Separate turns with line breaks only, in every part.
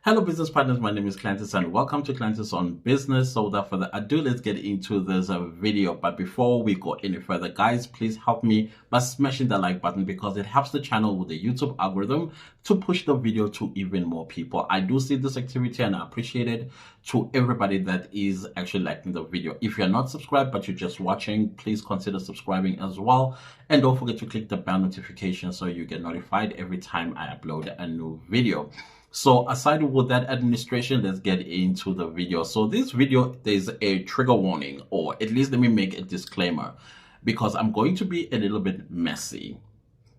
Hello, business partners. My name is Clantis, and welcome to Clantis on Business. So, without further ado, let's get into this video. But before we go any further, guys, please help me by smashing the like button because it helps the channel with the YouTube algorithm to push the video to even more people. I do see this activity and I appreciate it to everybody that is actually liking the video. If you're not subscribed but you're just watching, please consider subscribing as well. And don't forget to click the bell notification so you get notified every time I upload a new video. So aside with that administration, let's get into the video. So this video, there's a trigger warning, or at least let me make a disclaimer, because I'm going to be a little bit messy.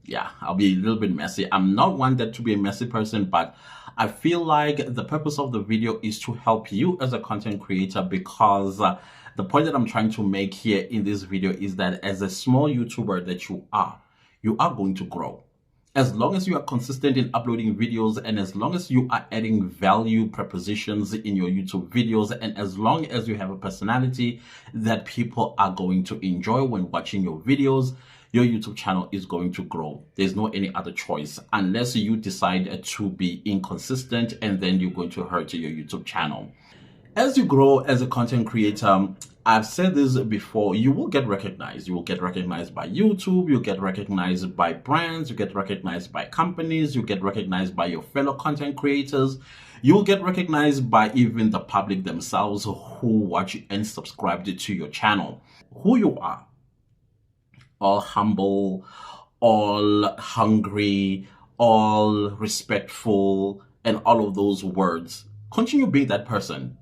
Yeah, I'll be a little bit messy. I'm not one that to be a messy person, but I feel like the purpose of the video is to help you as a content creator, because the point that I'm trying to make here in this video is that as a small YouTuber that you are going to grow. As long as you are consistent in uploading videos, and as long as you are adding value propositions in your YouTube videos, and as long as you have a personality that people are going to enjoy when watching your videos, your YouTube channel is going to grow. There's no any other choice unless you decide to be inconsistent, and then you're going to hurt your YouTube channel. As you grow as a content creator, I've said this before, you will get recognized. You will get recognized by YouTube, you get recognized by brands, you get recognized by companies, you get recognized by your fellow content creators, you'll get recognized by even the public themselves who watch and subscribe to your channel. Who you are, all humble, all hungry, all respectful, and all of those words. Continue being that person.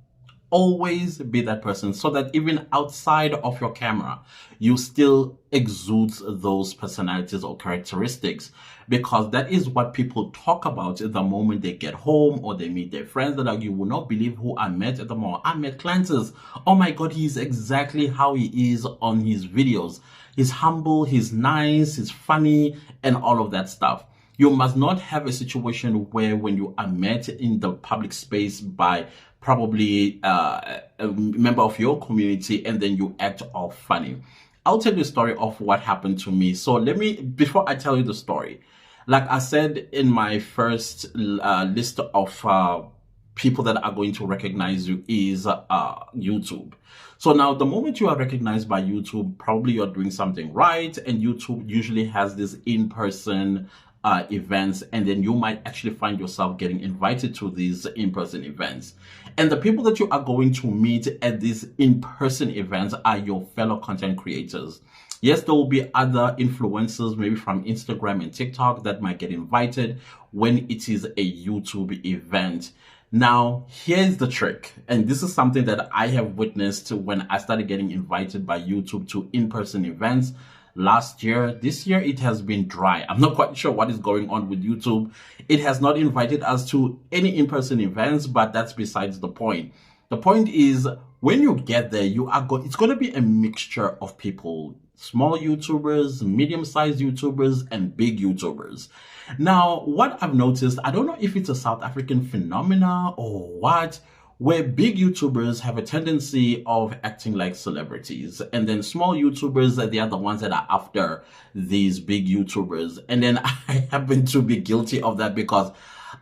Always be that person so that even outside of your camera, you still exude those personalities or characteristics, because that is what people talk about the moment they get home or they meet their friends. That like, you will not believe who I met at the mall. I met Clantis. Oh my God, he's exactly how he is on his videos. He's humble, he's nice, he's funny, and all of that stuff. You must not have a situation where when you are met in the public space by probably a member of your community and then you act all funny. I'll tell you a story of what happened to me. So before I tell you the story, like I said in my first list of people that are going to recognize you is YouTube. So now the moment you are recognized by YouTube, probably you're doing something right, and YouTube usually has this in-person events, and then you might actually find yourself getting invited to these in-person events. And the people that you are going to meet at these in-person events are your fellow content creators. Yes, there will be other influencers, maybe from Instagram and TikTok, that might get invited when it is a YouTube event. Now, here's the trick, and this is something that I have witnessed when I started getting invited by YouTube to in-person events last year. This year it has been dry. I'm not quite sure what is going on with YouTube. It has not invited us to any in-person events, but that's besides the point. The point is, when you get there, it's going to be a mixture of people. Small YouTubers, medium-sized YouTubers, and big YouTubers. Now, what I've noticed, I don't know if it's a South African phenomena or what, where big YouTubers have a tendency of acting like celebrities, and then small YouTubers, they are the ones that are after these big YouTubers. And then I happen to be guilty of that, because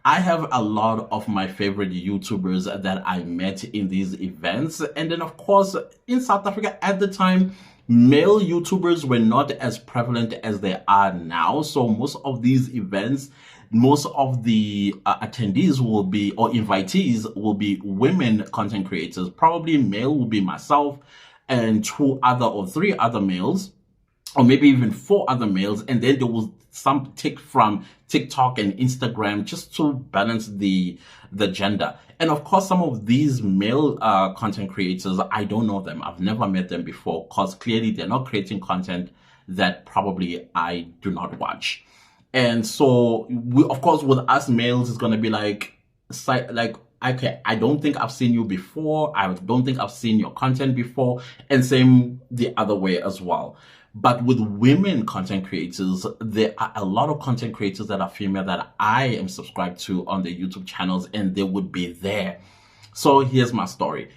I have a lot of my favorite YouTubers that I met in these events. And then of course, in South Africa at the time, male YouTubers were not as prevalent as they are now. So most of these events, most of the attendees will be, or invitees will be, women content creators. Probably male will be myself and 2 other or 3 other males, or maybe even 4 other males. And then there was some take from TikTok and Instagram just to balance the gender. And of course, some of these male content creators, I don't know them. I've never met them before, because clearly they're not creating content that probably I do not watch. And so, of course, with us males, it's going to be like, okay, I don't think I've seen you before. I don't think I've seen your content before. And same the other way as well. But with women content creators, there are a lot of content creators that are female that I am subscribed to on their YouTube channels, and they would be there. So here's my story.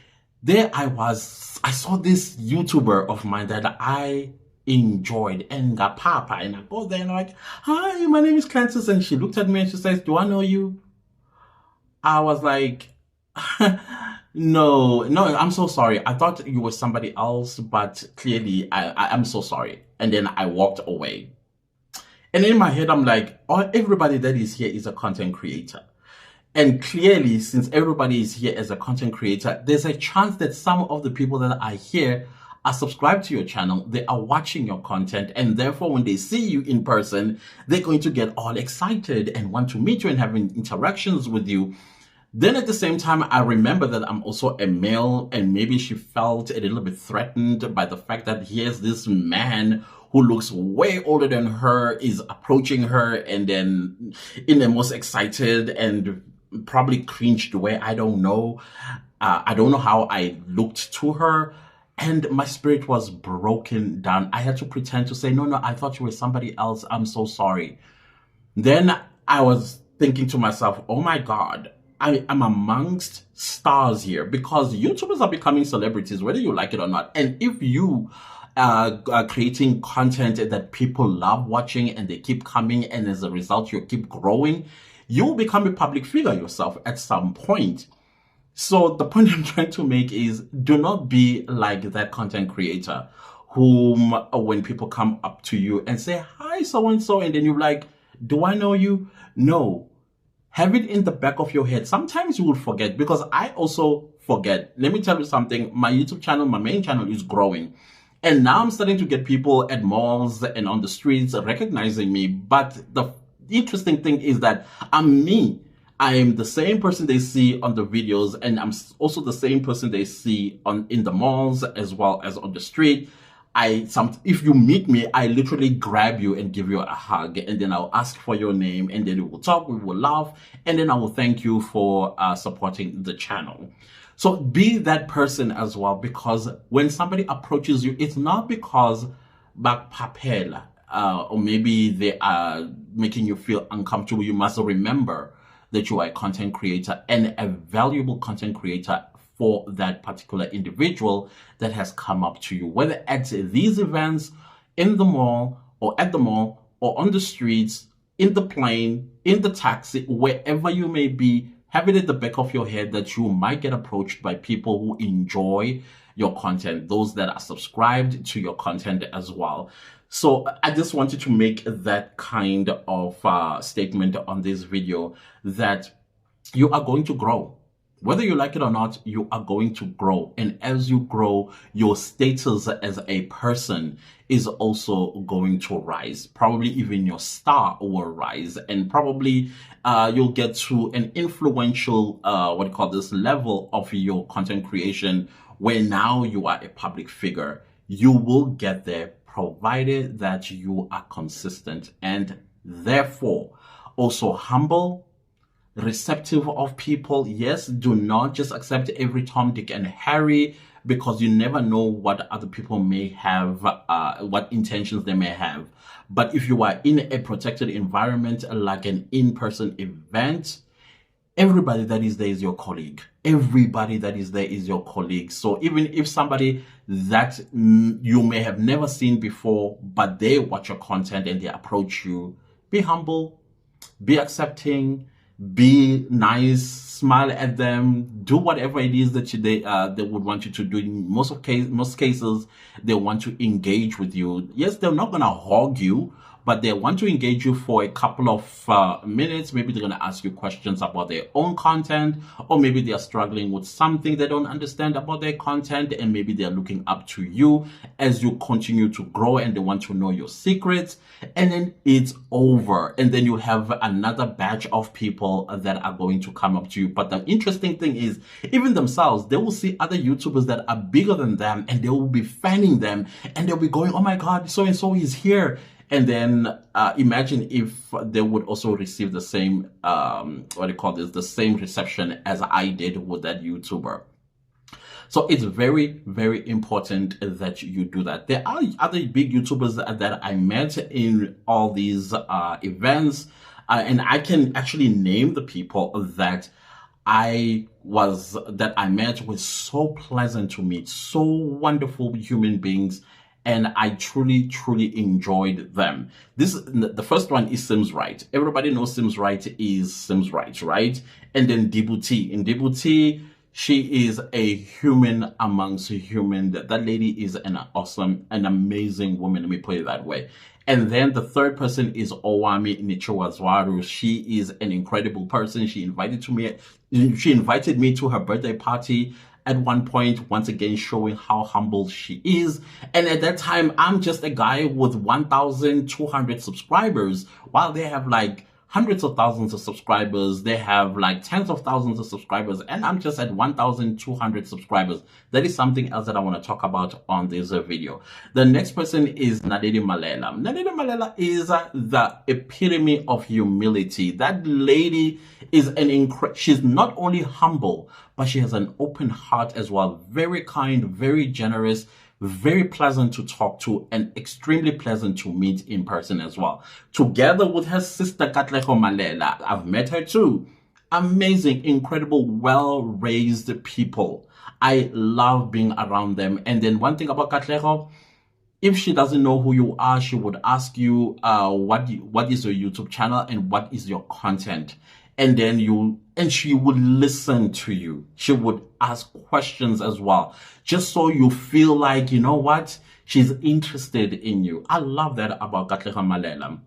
There I saw this YouTuber of mine that I enjoyed, and got papa, and I go there and I'm like, hi, my name is Clantis, and she looked at me and she says, do I know you? I was like, no, I'm so sorry. I thought you were somebody else, but clearly I'm so sorry. And then I walked away. And in my head, I'm like, oh, everybody that is here is a content creator. And clearly, since everybody is here as a content creator, there's a chance that some of the people that are here are subscribed to your channel, they are watching your content, and therefore when they see you in person, they're going to get all excited and want to meet you and having interactions with you. Then at the same time, I remember that I'm also a male, and maybe she felt a little bit threatened by the fact that here's this man who looks way older than her is approaching her, and then in the most excited and probably cringed way. I don't know. I don't know how I looked to her. And my spirit was broken down. I had to pretend to say, no, I thought you were somebody else. I'm so sorry. Then I was thinking to myself, oh my God, I am amongst stars here, because YouTubers are becoming celebrities, whether you like it or not. And if you are creating content that people love watching and they keep coming, and as a result, you keep growing, you will become a public figure yourself at some point. So the point I'm trying to make is, do not be like that content creator whom, when people come up to you and say, hi, so-and-so, and then you're like, do I know you? No. Have it in the back of your head. Sometimes you will forget, because I also forget. Let me tell you something. My YouTube channel, my main channel, is growing. And now I'm starting to get people at malls and on the streets recognizing me. But the interesting thing is that I'm me. I am the same person they see on the videos, and I'm also the same person they see in the malls as well as on the street. If you meet me, I literally grab you and give you a hug, and then I'll ask for your name, and then we will talk, we will laugh, and then I will thank you for supporting the channel. So be that person as well, because when somebody approaches you, it's not because back papel or maybe they are making you feel uncomfortable. You must remember that you are a content creator, and a valuable content creator for that particular individual that has come up to you, whether at these events, in the mall, or at the mall, or on the streets, in the plane, in the taxi, wherever you may be. Have it at the back of your head that you might get approached by people who enjoy your content, those that are subscribed to your content as well. So I just wanted to make that kind of statement on this video, that you are going to grow. Whether you like it or not, you are going to grow. And as you grow, your status as a person is also going to rise. Probably even your star will rise. And probably you'll get to an influential, level of your content creation, where now you are a public figure. You will get there, provided that you are consistent and therefore also humble, receptive of people. Yes, do not just accept every Tom, Dick, and Harry, because you never know what other people may have, what intentions they may have. But if you are in a protected environment, like an in-person event, everybody that is there is your colleague. Everybody that is there is your colleague. So even if somebody that you may have never seen before, but they watch your content and they approach you, be humble, be accepting, be nice, smile at them, do whatever it is that they would want you to do. In most cases, they want to engage with you. Yes, they're not gonna hog you, but they want to engage you for a couple of minutes. Maybe they're going to ask you questions about their own content, or maybe they are struggling with something they don't understand about their content, and maybe they're looking up to you as you continue to grow, and they want to know your secrets. And then it's over. And then you have another batch of people that are going to come up to you. But the interesting thing is, even themselves, they will see other YouTubers that are bigger than them, and they will be fanning them, and they'll be going, oh my God, so-and-so is here. And then imagine if they would also receive the same, the same reception as I did with that YouTuber. So it's very, very important that you do that. There are other big YouTubers that I met in all these events, and I can actually name the people that I met, were so pleasant to meet, so wonderful human beings. and I truly enjoyed them. The first one is Sims Right. Everybody knows Sims Right is Sims Right, right? And then Dibuti. In Dibuti, she is a human amongst human. That lady is an awesome, an amazing woman. Let me put it that way. And then the third person is Owami Nichowazwaru. She is an incredible person. She invited me to her birthday party at one point, once again showing how humble she is. And at that time, I'm just a guy with 1,200 subscribers, while they have like hundreds of thousands of subscribers. They have like tens of thousands of subscribers, and I'm just at 1,200 subscribers. That is something else that I want to talk about on this video. The next person is Nadedi Malela. Nadedi Malela is the epitome of humility. That lady is she's not only humble, but she has an open heart as well. Very kind, very generous, very pleasant to talk to, and extremely pleasant to meet in person as well. Together with her sister Katlego Malela, I've met her too. Amazing, incredible, well-raised people. I love being around them. And then one thing about Katlego, if she doesn't know who you are, she would ask you, what is your YouTube channel and what is your content? And then she would listen to you. She would ask questions as well, just so you feel like, you know what, she's interested in you. I love that about Katlego Malela.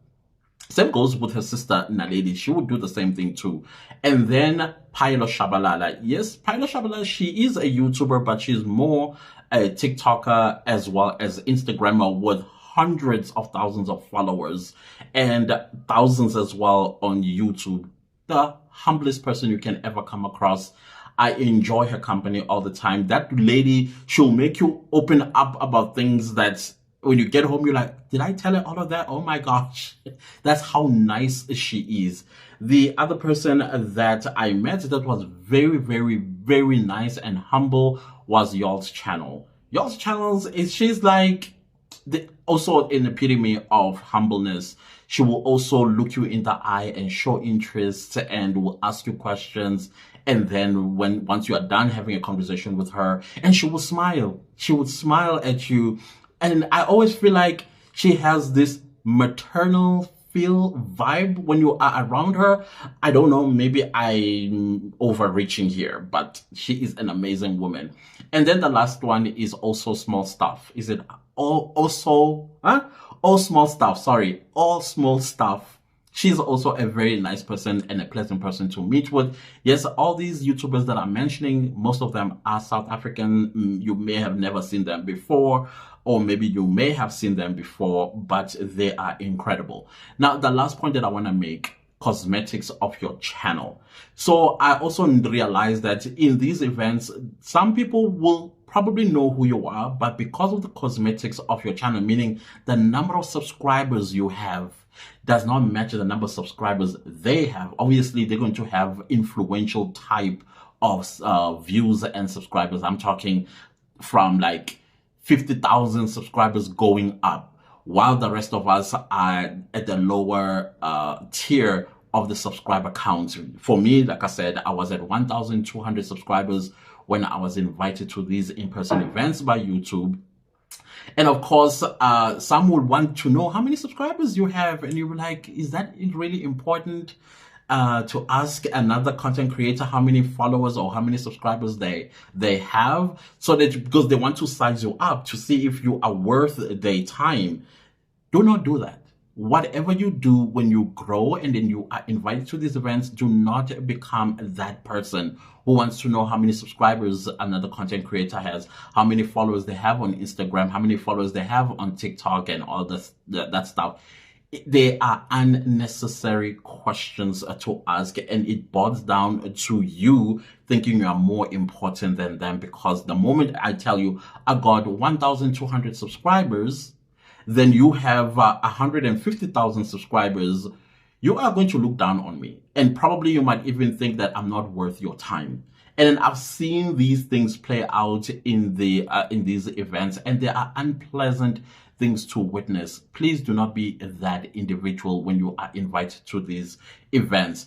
Same goes with her sister Naledi. She would do the same thing too. And then Pailo Shabalala. Yes, Pailo Shabalala, she is a YouTuber, but she's more a TikToker as well as Instagrammer with hundreds of thousands of followers and thousands as well on YouTube. The humblest person you can ever come across. I enjoy her company all the time. That lady, she'll make you open up about things that when you get home, you're like, did I tell her all of that? Oh my gosh. That's how nice she is. The other person that I met that was very nice and humble was Y'all's channel. Y'all's channels she's like also an epitome of humbleness. She will also look you in the eye and show interest and will ask you questions. And then once you are done having a conversation with her, and she will smile. She would smile at you. And I always feel like she has this maternal vibe when you are around her. I don't know, maybe I'm overreaching here, but she is an amazing woman. And then the last one is Also Small Stuff. Is it All Small Stuff? Sorry, All Small Stuff. She's also a very nice person and a pleasant person to meet with. Yes, all these YouTubers that I'm mentioning, most of them are South African. You may have never seen them before, or maybe you may have seen them before, but they are incredible. Now, the last point that I want to make, cosmetics of your channel. So I also realized that in these events, some people will probably know who you are, but because of the cosmetics of your channel, meaning the number of subscribers you have does not match the number of subscribers they have. Obviously, they're going to have influential type of views and subscribers. I'm talking from like 50,000 subscribers going up, while the rest of us are at the lower tier of the subscriber count. For me, like I said, I was at 1,200 subscribers when I was invited to these in-person events by YouTube. And of course, some would want to know how many subscribers you have. And you were like, is that really important to ask another content creator how many followers or how many subscribers they have? So that because they want to size you up to see if you are worth their time. Do not do that. Whatever you do when you grow and then you are invited to these events, do not become that person who wants to know how many subscribers another content creator has, how many followers they have on Instagram, how many followers they have on TikTok and all that stuff. They are unnecessary questions to ask, and it boils down to you thinking you are more important than them, because the moment I tell you I got 1,200 subscribers, then you have 150,000 subscribers, you are going to look down on me. And probably you might even think that I'm not worth your time. And then I've seen these things play out in these events, and they are unpleasant things to witness. Please do not be that individual when you are invited to these events.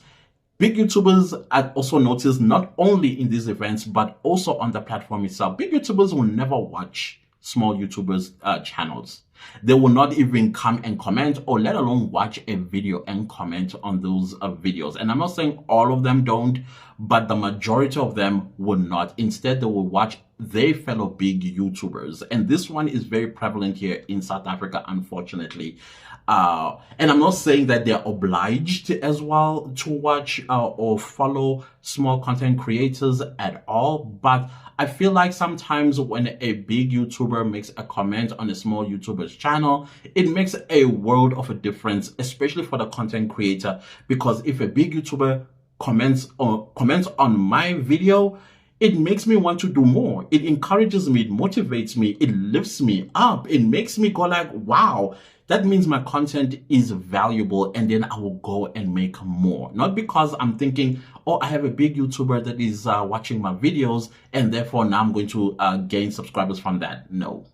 Big YouTubers, I've also noticed, not only in these events, but also on the platform itself, big YouTubers will never watch small YouTubers channels. They will not even come and comment, or let alone watch a video and comment on those videos. And I'm not saying all of them don't, but the majority of them will not. Instead, they will watch their fellow big YouTubers. And this one is very prevalent here in South Africa, unfortunately. And I'm not saying that they're obliged as well to watch or follow small content creators at all, but I feel like sometimes when a big YouTuber makes a comment on a small YouTuber's channel, it makes a world of a difference, especially for the content creator, because if a big YouTuber comments on my video, it makes me want to do more. It encourages me, it motivates me, it lifts me up. It makes me go like, wow, that means my content is valuable, and then I will go and make more. Not because I'm thinking, oh, I have a big YouTuber that is watching my videos, and therefore now I'm going to gain subscribers from that. No.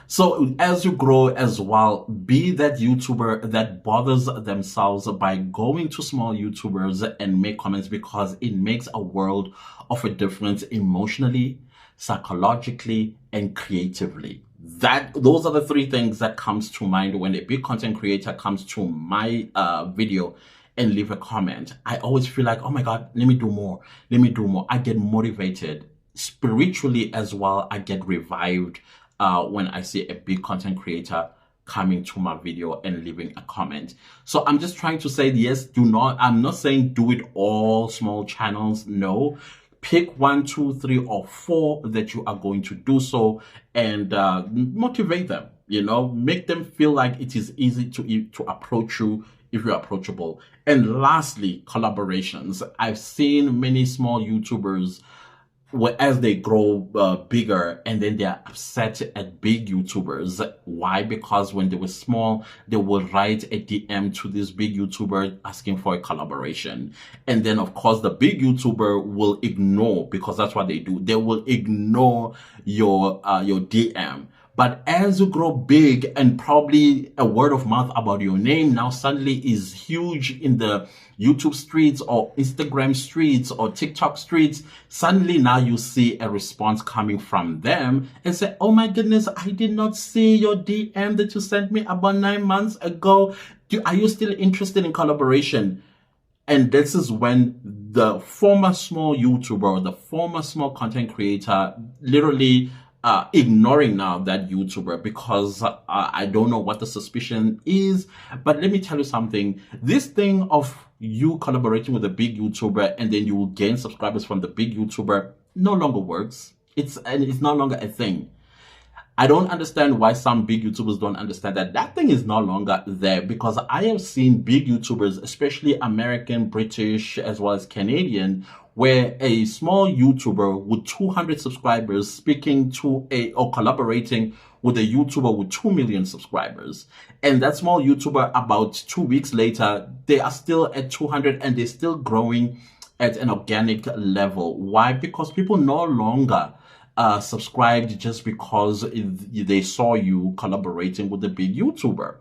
So as you grow as well, be that YouTuber that bothers themselves by going to small YouTubers and make comments, because it makes a world of a difference emotionally, psychologically, and creatively. Those are the three things that comes to mind when a big content creator comes to my video and leave a comment. I always feel like, oh my God, let me do more. Let me do more. I get motivated spiritually as well. I get revived when I see a big content creator coming to my video and leaving a comment. So I'm just trying to say, yes, I'm not saying do it all small channels. No. Pick 1, 2, 3, or 4 that you are going to do so, and motivate them. Make them feel like it is easy to approach you if you're approachable. And lastly, collaborations. I've seen many small YouTubers as they grow bigger, and then they're upset at big YouTubers. Why? Because when they were small, they would write a DM to this big YouTuber asking for a collaboration. And then, of course, the big YouTuber will ignore, because that's what they do. They will ignore your DM. But as you grow big, and probably a word of mouth about your name now suddenly is huge in the YouTube streets or Instagram streets or TikTok streets, suddenly now you see a response coming from them and say, oh my goodness, I did not see your DM that you sent me about 9 months ago. Are you still interested in collaboration? And this is when the former small YouTuber or the former small content creator literally ignoring now that YouTuber, because I don't know what the suspicion is. But let me tell you something. This thing of you collaborating with a big YouTuber and then you will gain subscribers from the big YouTuber no longer works. It's no longer a thing. I don't understand why some big YouTubers don't understand that thing is no longer there, because I have seen big YouTubers, especially American, British, as well as Canadian, where a small YouTuber with 200 subscribers speaking to or collaborating with a YouTuber with 2 million subscribers. And that small YouTuber, about 2 weeks later, they are still at 200 and they're still growing at an organic level. Why? Because people no longer subscribed just because they saw you collaborating with a big YouTuber.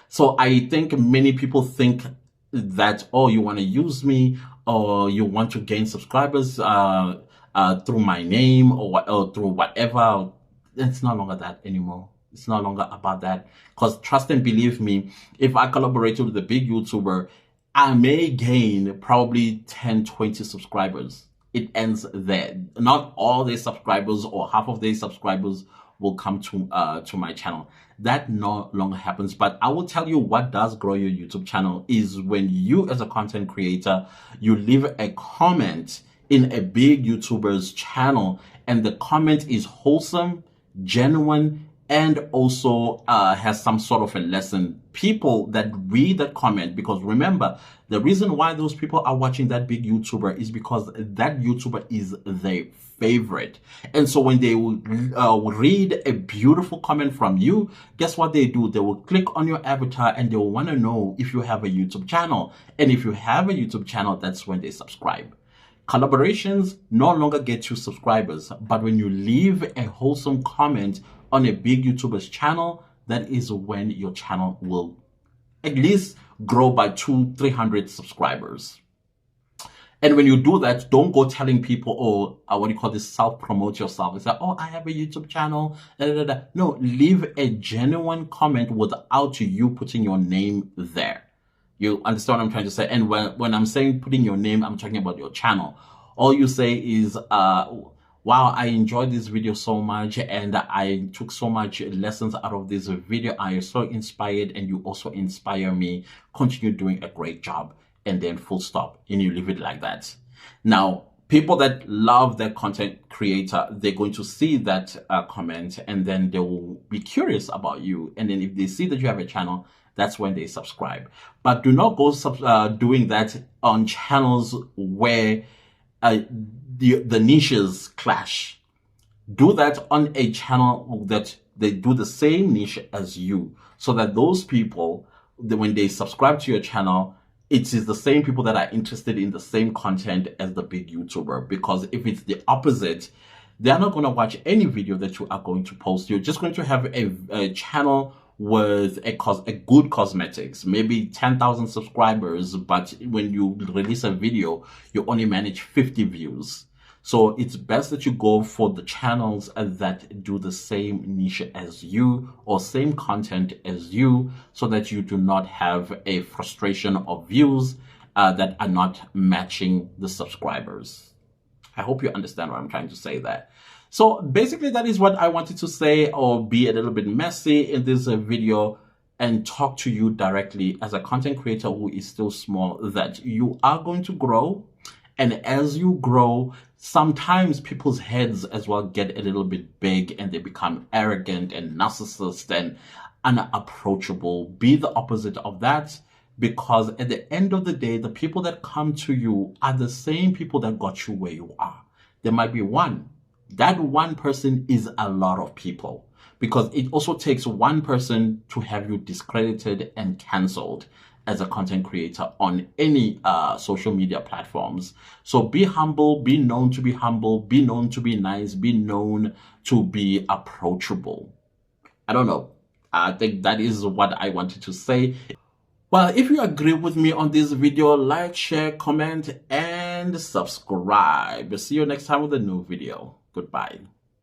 So I think many people think that, oh, you want to use me, or you want to gain subscribers through my name or through whatever. It's no longer that anymore. It's no longer about that. Because trust and believe me, if I collaborated with a big YouTuber, I may gain probably 10, 20 subscribers. It ends there. Not all their subscribers or half of their subscribers will come to my channel. That no longer happens. But I will tell you what does grow your YouTube channel is when you, as a content creator, you leave a comment in a big YouTuber's channel, and the comment is wholesome, genuine, and also has some sort of a lesson. People that read that comment, because remember, the reason why those people are watching that big YouTuber is because that YouTuber is their favorite. And so when they read a beautiful comment from you, guess what they do? They will click on your avatar and they will want to know if you have a YouTube channel. And if you have a YouTube channel, that's when they subscribe. Collaborations no longer get you subscribers, but when you leave a wholesome comment on a big YouTuber's channel, that is when your channel will at least grow by 200-300 subscribers. And when you do that, don't go telling people, oh, what do you call this, self-promote yourself. It's like, oh, I have a YouTube channel. Da, da, da, da. No, leave a genuine comment without you putting your name there. You understand what I'm trying to say? And when I'm saying putting your name, I'm talking about your channel. All you say is, wow, I enjoyed this video so much and I took so much lessons out of this video. I am so inspired and you also inspire me. Continue doing a great job. And then full stop. And you leave it like that. Now, people that love their content creator, they're going to see that comment and then they will be curious about you. And then if they see that you have a channel, that's when they subscribe. But do not go doing that on channels where the niches clash. Do that on a channel that they do the same niche as you, so that those people, when they subscribe to your channel, it is the same people that are interested in the same content as the big YouTuber. Because if it's the opposite, they're not going to watch any video that you are going to post. You're just going to have a channel with a good cosmetics, maybe 10,000 subscribers, but when you release a video, you only manage 50 views. So it's best that you go for the channels that do the same niche as you or same content as you, so that you do not have a frustration of views that are not matching the subscribers. I hope you understand what I'm trying to say there. So basically that is what I wanted to say, or be a little bit messy in this video and talk to you directly as a content creator who is still small, that you are going to grow. And as you grow, sometimes people's heads as well get a little bit big and they become arrogant and narcissist and unapproachable. Be the opposite of that, because at the end of the day, the people that come to you are the same people that got you where you are. There might be one. That one person is a lot of people, because it also takes one person to have you discredited and cancelled as a content creator on any social media platforms. So be humble, be known to be humble, be known to be nice, be known to be approachable. I don't know. I think that is what I wanted to say. Well, if you agree with me on this video, like, share, comment, and subscribe. See you next time with a new video. Goodbye.